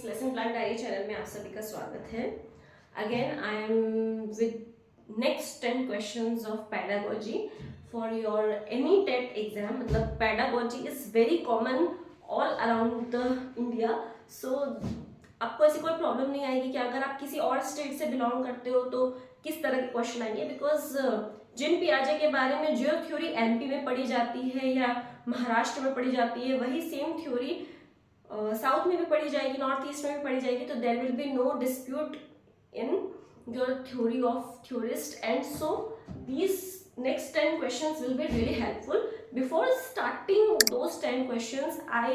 Students, lesson plan diary channel में आप सभी का स्वागत है। Again I am with next 10 questions of pedagogy for your any TET exam. मतलब pedagogy is very common all around the India, so आपको ऐसी कोई प्रॉब्लम नहीं आएगी कि अगर आप किसी और स्टेट से बिलोंग करते हो तो किस तरह के क्वेश्चन आएंगे। बिकॉज जिन पियाजे के बारे में जियो थ्योरी एमपी में पढ़ी जाती है या महाराष्ट्र में पढ़ी जाती है, वही सेम थ्योरी साउथ में भी पढ़ी जाएगी, नॉर्थ ईस्ट में भी पढ़ी जाएगी। तो there will be no dispute in your theory of theorist, and so these next 10 questions will be really helpful. Before starting those 10 questions, I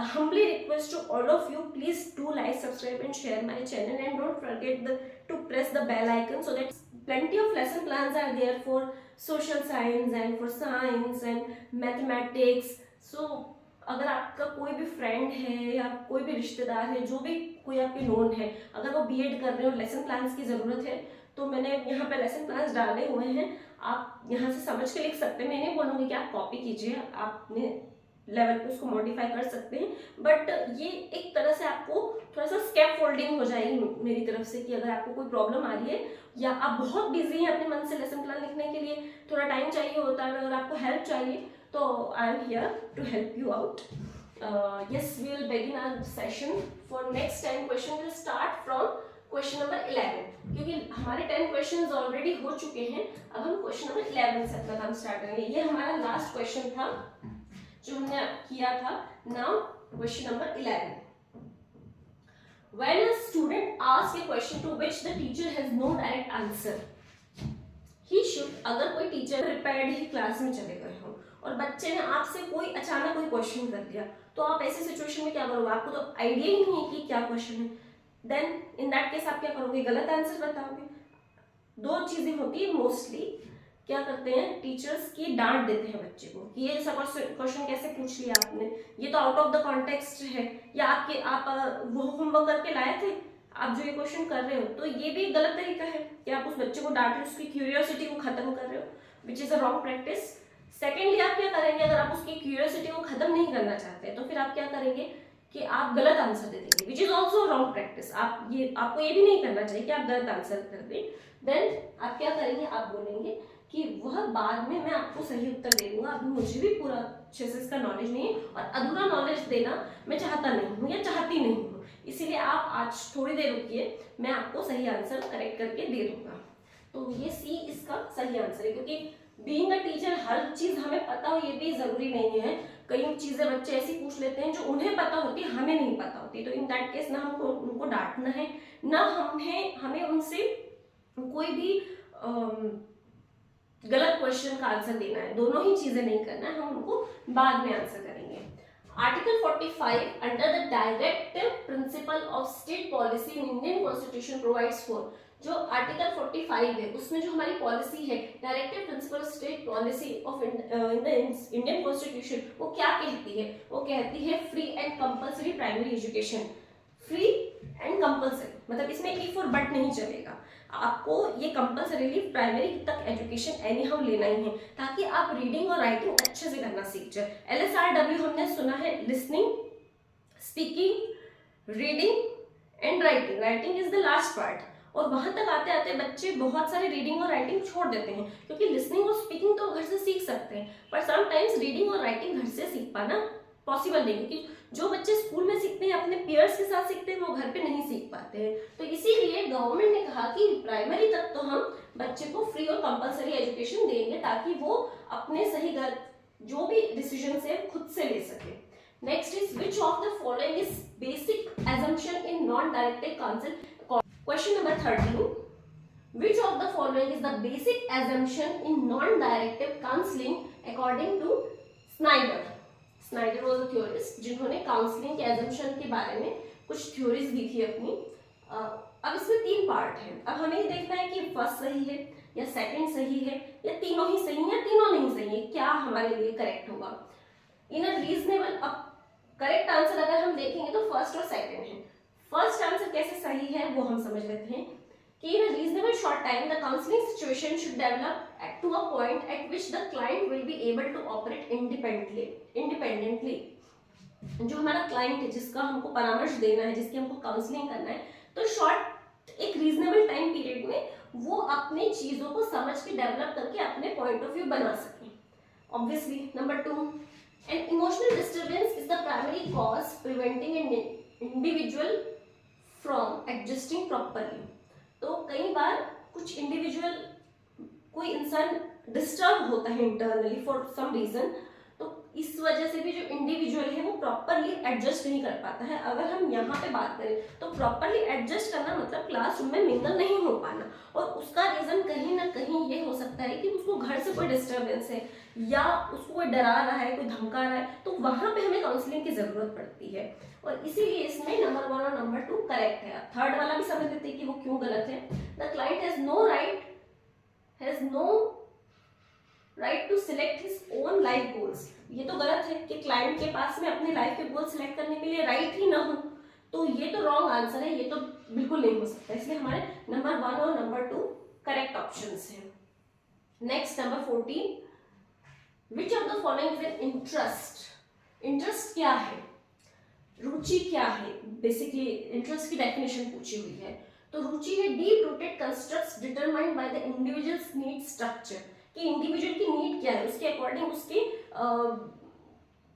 humbly request to all of you, please do like, subscribe and share my channel, and don't forget to press the bell icon, so that plenty of lesson plans are there for social science and for science and mathematics. So अगर आपका कोई भी friend है या कोई भी रिश्तेदार है, जो भी कोई आपके नोन है, अगर वो बीएड कर रहे हो, लेसन प्लान्स की ज़रूरत है, तो मैंने यहाँ पे लेसन प्लान्स डाले हुए हैं। आप यहाँ से समझ के लिख सकते हैं। मैं नहीं बोलूँगी कि आप कॉपी कीजिए, आप अपने लेवल पे उसको मॉडिफाई कर सकते हैं, बट ये एक तरह से आपको थोड़ा सा स्कैप फोल्डिंग हो जाएगी मेरी तरफ से कि अगर आपको कोई प्रॉब्लम आ रही है या आप बहुत बिजी हैं अपने मन से लेसन प्लान लिखने के लिए, थोड़ा टाइम चाहिए होता है, अगर आपको हेल्प चाहिए तो I am here to help you out. yes, we will begin our session. For next 10 question we'll start from question number 11, क्योंकि हमारे 10 क्वेश्चंस ऑलरेडी हो चुके हैं। अब हम क्वेश्चन नंबर 11 से अपना काम स्टार्ट करेंगे। ये हमारा लास्ट क्वेश्चन था जो हमने किया था। Now question number 11, when a student asks a question to which the teacher has no direct answer, he should, अगर कोई टीचर प्रिपेयर्ड ही क्लास में चले गए हो और बच्चे ने आपसे कोई अचानक कोई क्वेश्चन कर दिया, तो आप ऐसी सिचुएशन में क्या करोगे? आपको तो आइडिया ही नहीं है कि क्या क्वेश्चन है। देन इन दैट केस आप क्या करोगे? गलत आंसर बताओगे। दो चीजें होती है मोस्टली, क्या करते हैं टीचर्स की, डांट देते हैं बच्चे को कि ये ऐसा क्वेश्चन कैसे पूछ लिया आपने, ये तो आउट ऑफ द कॉन्टेक्स्ट है, या आप वो होमवर्क करके लाए थे, आप जो ये क्वेश्चन कर रहे हो। तो ये भी एक गलत तरीका है कि आप उस बच्चे को डांट रहे हो, उसकी क्यूरियोसिटी को खत्म कर रहे हो, which is a wrong practice. Secondly आप क्या करेंगे? अगर आप उसकी क्यूरियोसिटी को खत्म नहीं करना चाहते तो फिर आप क्या करेंगे कि आप गलत आंसर दे देंगे, which is also wrong practice. आपको ये भी नहीं करना चाहिए कि आप गलत आंसर कर दें। देन आप क्या करेंगे? आप बोलेंगे कि वह बाद में मैं आपको सही उत्तर दे दूंगा, अभी मुझे भी पूरा अच्छे से इसका नॉलेज नहीं है और अधूरा नॉलेज देना मैं चाहता नहीं हूँ या चाहती नहीं हूँ, इसीलिए आप आज थोड़ी देर रुकिए, मैं आपको सही आंसर करेक्ट करके दे दूंगा। तो ये सी इसका सही आंसर है, क्योंकि बीइंग अ टीचर हर चीज हमें पता हो ये भी जरूरी नहीं है। कई चीजें बच्चे ऐसी पूछ लेते हैं जो उन्हें पता होती है, हमें नहीं पता होती। तो इन दैट केस ना हमको उनको डांटना है, ना हमें उनसे कोई भी गलत क्वेश्चन का आंसर देना है। दोनों ही चीजें नहीं करना है, हम उनको बाद में आंसर करेंगे। Article 45 under the directive principle of state policy in Indian constitution provides for, जो आर्टिकल 45 है उसमें जो हमारी पॉलिसी है, directive principle state policy of in the Indian constitution, वो क्या कहती है? वो कहती है free and compulsory primary education. Free and compulsory मतलब इसमें इफ और बट नहीं चलेगा, आपको ये कंपल्सरीली प्राइमरी तक एजुकेशन एनी हाउ लेना ही है, ताकि आप रीडिंग और राइटिंग अच्छे से करना सीख जाए। LSRW हमने सुना है, listening, speaking, reading and writing. Writing is the last part, और वहां तक आते आते बच्चे बहुत सारे रीडिंग और राइटिंग छोड़ देते हैं, क्योंकि लिसनिंग और स्पीकिंग तो घर से सीख सकते हैं, पर समटाइम्स रीडिंग और राइटिंग घर से सीख पाना पॉसिबल नहीं, क्योंकि जो बच्चे स्कूल में सीखते हैं, अपने पीयर्स के साथ सीखते हैं, वो घर पे नहीं सीख पाते हैं। तो इसीलिए गवर्नमेंट ने कहा कि प्राइमरी तक तो हम बच्चे को फ्री और कंपल्सरी एजुकेशन देंगे, ताकि वो अपने सही गलत जो भी डिसीजन है खुद से ले सके। Next is which of the following is basic assumption in non-directive counsel? Question number 13, which of the following is the basic assumption in non-directive counseling according to Snyder? Snyder was a theorist जिन्होंने counselling के assumption के बारे में कुछ theories दी थी अपनी। अब इसमें 3 पार्ट है। अब हमें ये देखना है कि फर्स्ट सही है या सेकंड सही है या तीनों ही सही है या तीनों नहीं सही है, क्या हमारे लिए करेक्ट होगा। इन अ रीजनेबल, अब करेक्ट आंसर अगर हम देखेंगे तो फर्स्ट और सेकंड है। फर्स्ट आंसर कैसे सही है वो हम समझ लेते हैं कि in a reasonable short time the counseling situation should develop to a point at which the client will be able to operate independently. जो हमारा क्लाइंट है, जिसका हमको परामर्श देना है, जिसकी हमको काउंसलिंग करना है, तो शॉर्ट एक रीजनेबल टाइम पीरियड में वो अपने चीजों को समझ के डेवलप करके अपने पॉइंट ऑफ व्यू बना सके। Obviously number 2, an emotional disturbance is the primary cause preventing an individual from adjusting properly. तो कई बार कुछ इंडिविजुअल, कोई इंसान डिस्टर्ब होता है इंटरनली फॉर सम रीजन, तो इस वजह से भी जो इंडिविजुअल है वो प्रॉपरली एडजस्ट नहीं कर पाता है। अगर हम यहाँ पे बात करें तो प्रॉपरली एडजस्ट करना मतलब क्लासरूम में मिंगल नहीं हो पाना, और उसका रीजन कहीं ना कहीं ये हो सकता है कि उसको घर से कोई डिस्टर्बेंस है, या उसको कोई डरा रहा है, कोई धमका रहा है, तो वहां पे हमें काउंसलिंग की जरूरत पड़ती है। और इसीलिए इसमें नंबर 1 और नंबर 2 करेक्ट है। थर्ड वाला भी समझ लेते हैं कि वो क्यों गलत है। The client has no right to select his own life goals. ये तो गलत है कि क्लाइंट के पास में अपने लाइफ के गोल सिलेक्ट करने के लिए राइट ही ना हो, तो ये तो रॉन्ग आंसर है, ये तो बिल्कुल नहीं हो सकता। इसलिए हमारे नंबर 1 और नंबर 2 करेक्ट ऑप्शंस हैं। Next number 14, which of the following is an interest. Interest क्या है, रुचि क्या है? बेसिकली इंटरेस्ट की डेफिनेशन पूछी हुई है। तो रुचि है deep rooted constructs determined by the individuals need structure, कि इंडिविजुअल की नीड क्या है, उसके अकॉर्डिंग उसके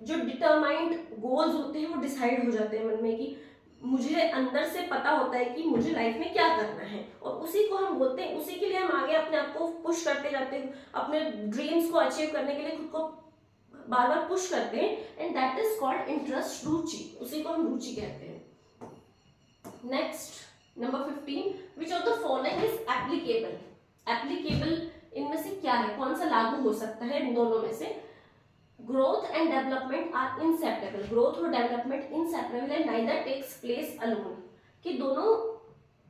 जो डिटरमाइंड गोल्स होते हैं वो डिसाइड हो जाते हैं मन में, कि मुझे अंदर से पता होता है कि मुझे लाइफ में क्या करना है, और उसी को हम बोलते हैं, उसी के लिए हम आगे अपने आप को पुश करते जाते हैं, अपने ड्रीम्स को अचीव करने के लिए खुद को बार बार पुश करते हैं, and that is called interest, रुचि, उसी को हम रुचि कहते हैं। Next number 15, which of the following is applicable. Applicable इनमें से क्या है, कौन सा लागू हो सकता है इन दोनों में से? Growth and development are inseparable. Growth और डेवलपमेंट इनसेपरेबल है, नाइदर टेक्स प्लेस अलोन, कि दोनों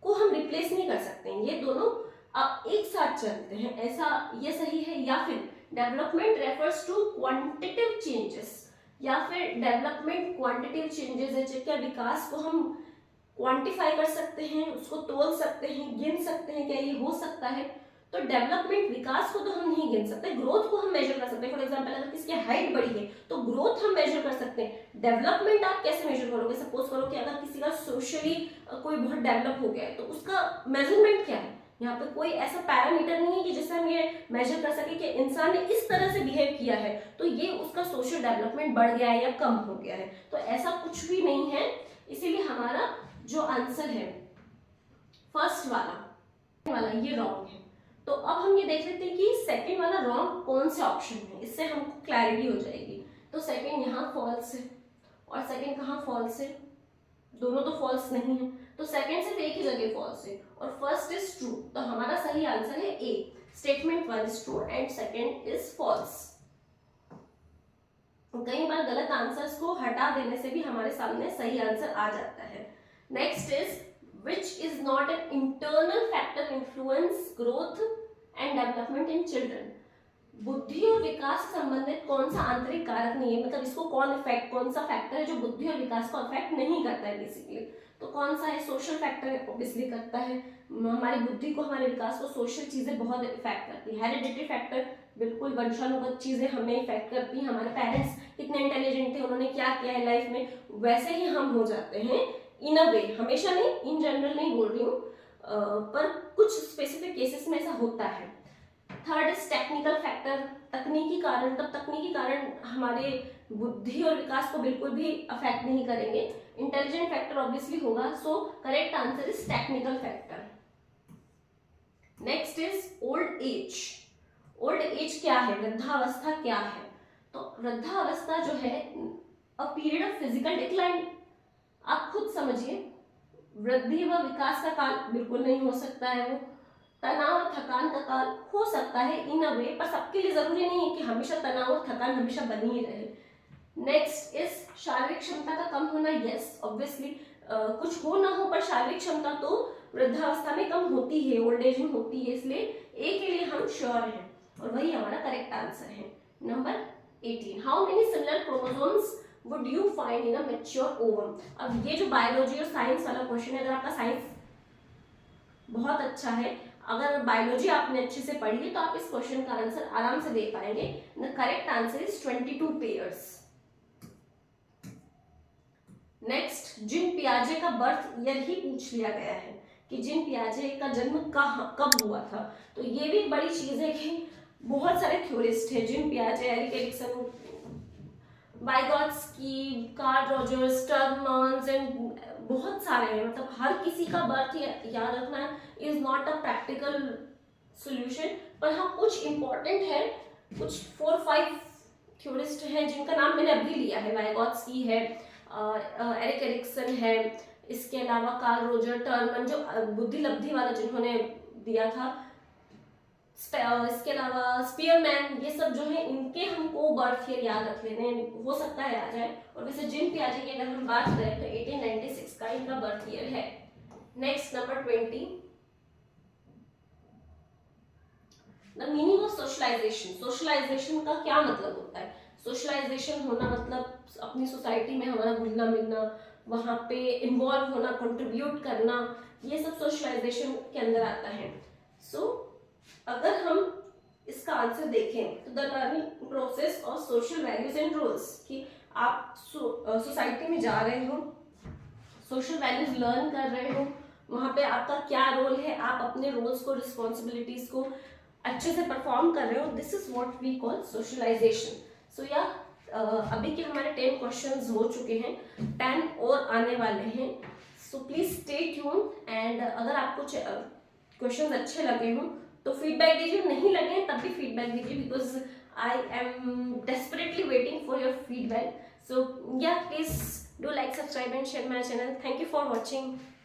को हम रिप्लेस नहीं कर सकते हैं, ये दोनों अब एक साथ चलते हैं, ऐसा ये सही है। या फिर development refers to quantitative changes, या फिर डेवलपमेंट क्वांटिटेटिव चेंजेस है, क्या विकास को हम क्वांटिफाई कर सकते हैं, उसको तोल सकते हैं, गिन सकते हैं, क्या ये हो सकता है? तो डेवलपमेंट, विकास को तो हम नहीं गिन सकते, ग्रोथ को हम मेजर कर सकते हैं। फॉर एग्जांपल अगर किसी की हाइट बढ़ी है तो ग्रोथ हम मेजर कर सकते हैं। डेवलपमेंट आप कैसे मेजर करोगे? सपोज करो कि अगर किसी का सोशली कोई बहुत डेवलप हो गया है, तो उसका मेजरमेंट क्या है? यहाँ पे कोई ऐसा पैरामीटर नहीं है कि जिससे हम ये मेजर कर सके कि इंसान ने इस तरह से बिहेव किया है तो ये उसका सोशल डेवलपमेंट बढ़ गया है या कम हो गया है, तो ऐसा कुछ भी नहीं है। इसीलिए हमारा जो आंसर है फर्स्ट वाला ये रॉन्ग है। तो अब हम ये देख लेते हैं कि सेकंड वाला रॉन्ग कौन से ऑप्शन है, इससे हमको क्लैरिटी हो जाएगी। तो सेकंड यहाँ फॉल्स है, और सेकंड कहाँ फॉल्स है? दोनों तो फॉल्स नहीं है, तो सेकंड सिर्फ एक ही जगह फॉल्स है, और फर्स्ट इज ट्रू। तो हमारा सही आंसर है A, statement 1 is true and second is false. कई बार गलत आंसर्स को हटा देने से भी हमारे सामने सही आंसर आ जाता है। Next is which is not an internal factor influence growth and development in children। बुद्धि और विकास से संबंधित कौन सा आंतरिक कारक नहीं है, मतलब इसको कौन सा फैक्टर है जो बुद्धि और विकास को अफेक्ट नहीं करता है बेसिकली? तो कौन सा है? सोशल फैक्टर ऑब्वियसली करता है। हमारी बुद्धि को, हमारे विकास को सोशल चीजें बहुत इफेक्ट करती है। हेरिडिटरी फैक्टर, बिल्कुल वंशानुगत चीजें हमें इफेक्ट करती हैं। हमारे पेरेंट्स कितने इंटेलिजेंट थे, उन्होंने क्या किया है लाइफ में, वैसे ही हम हो जाते हैं इन अ वे। हमेशा नहीं, इन जनरल नहीं बोल रही हूँ, पर कुछ स्पेसिफिक केसेस में ऐसा होता है। थर्ड इज टेक्निकल फैक्टर, तकनीकी कारण। तब तकनीकी कारण हमारे बुद्धि और विकास को बिल्कुल भी अफेक्ट नहीं करेंगे। इंटेलिजेंट फैक्टर ऑब्वियसली होगा, so correct answer is technical factor. Next is old age. Old age क्या है, वृद्धावस्था क्या है? तो वृद्धावस्था जो है a period of physical decline. आप खुद समझिए, वृद्धि व विकास का काल बिल्कुल नहीं हो सकता है, वो तनाव और थकान का काल हो सकता है इन अ वे, पर सबके लिए जरूरी नहीं है कि हमेशा तनाव और थकान हमेशा बनी ही रहे। नेक्स्ट इज शारीरिक क्षमता का कम होना। यस ऑब्वियसली कुछ हो ना हो पर शारीरिक क्षमता तो वृद्धावस्था में कम होती है, ओल्ड एज में होती है, इसलिए ए के लिए हम श्योर हैं, और वही हमारा करेक्ट आंसर है। Number 18, how many similar chromosomes would you find in a mature ovum। अब ये जो बायोलॉजी और साइंस वाला क्वेश्चन है, अगर आपका साइंस बहुत अच्छा है, अगर बायोलॉजी आपने अच्छे से पढ़ी है, तो आप इस क्वेश्चन का आंसर आराम से दे पाएंगे। The correct answer is 22 pairs. Next, Jean पियाजे का बर्थ ईयर ही पूछ लिया गया है कि जीन पियाजे का जन्म कब हुआ था। तो ये भी बड़ी चीज है कि बहुत सारे थ्योरिस्ट हैं, जीन पियाजे, Erik Erikson, Vygotsky, Carl Rogers, Terman's and बहुत सारे हैं। मतलब हर किसी का बर्थ याद रखना is not a practical solution, पर हाँ कुछ इंपॉर्टेंट है, कुछ 4-5 थ्योरिस्ट हैं जिनका नाम मैंने अभी लिया है। वाइगॉट्स्की है, एरिक एरिक्सन है, इसके अलावा कार्ल रोजर, टर्मन जो बुद्धि लब्धि वाला जिन्होंने दिया था, इसके अलावा स्पीयरमैन, ये सब जो है इनके हमको बर्थ ईयर याद रख लेने, हो सकता है आ जाए। और वैसे जीन पियाजे की अगर हम बात करें तो 1896 का इनका बर्थ ईयर है। Next, number 20, the meaning of socialisation. Socialisation का क्या मतलब होता है? सोशलाइजेशन होना मतलब अपनी सोसाइटी में हमारा घुलना मिलना, वहां पे इन्वॉल्व होना, कंट्रीब्यूट करना, ये सब सोशलाइजेशन के अंदर आता है। सो अगर हम इसका आंसर देखें तो the learning process of social values and rules, कि आप सोसाइटी में जा रहे हो, सोशल वैल्यूज लर्न कर रहे हो, वहां पे आपका क्या रोल है, आप अपने रोल्स को, रिस्पॉन्सिबिलिटीज को अच्छे से परफॉर्म कर रहे हो, this is what we call socialisation. So या अभी के हमारे 10 क्वेश्चंस हो चुके हैं, 10 और आने वाले हैं। So please stay tune, and अगर आपको क्वेश्चंस अच्छे लगे हों तो फीडबैक दीजिए, नहीं लगे तब भी फीडबैक दीजिए, because I am desperately waiting for your feedback. So yeah, please do like, subscribe and share my channel. Thank you for watching.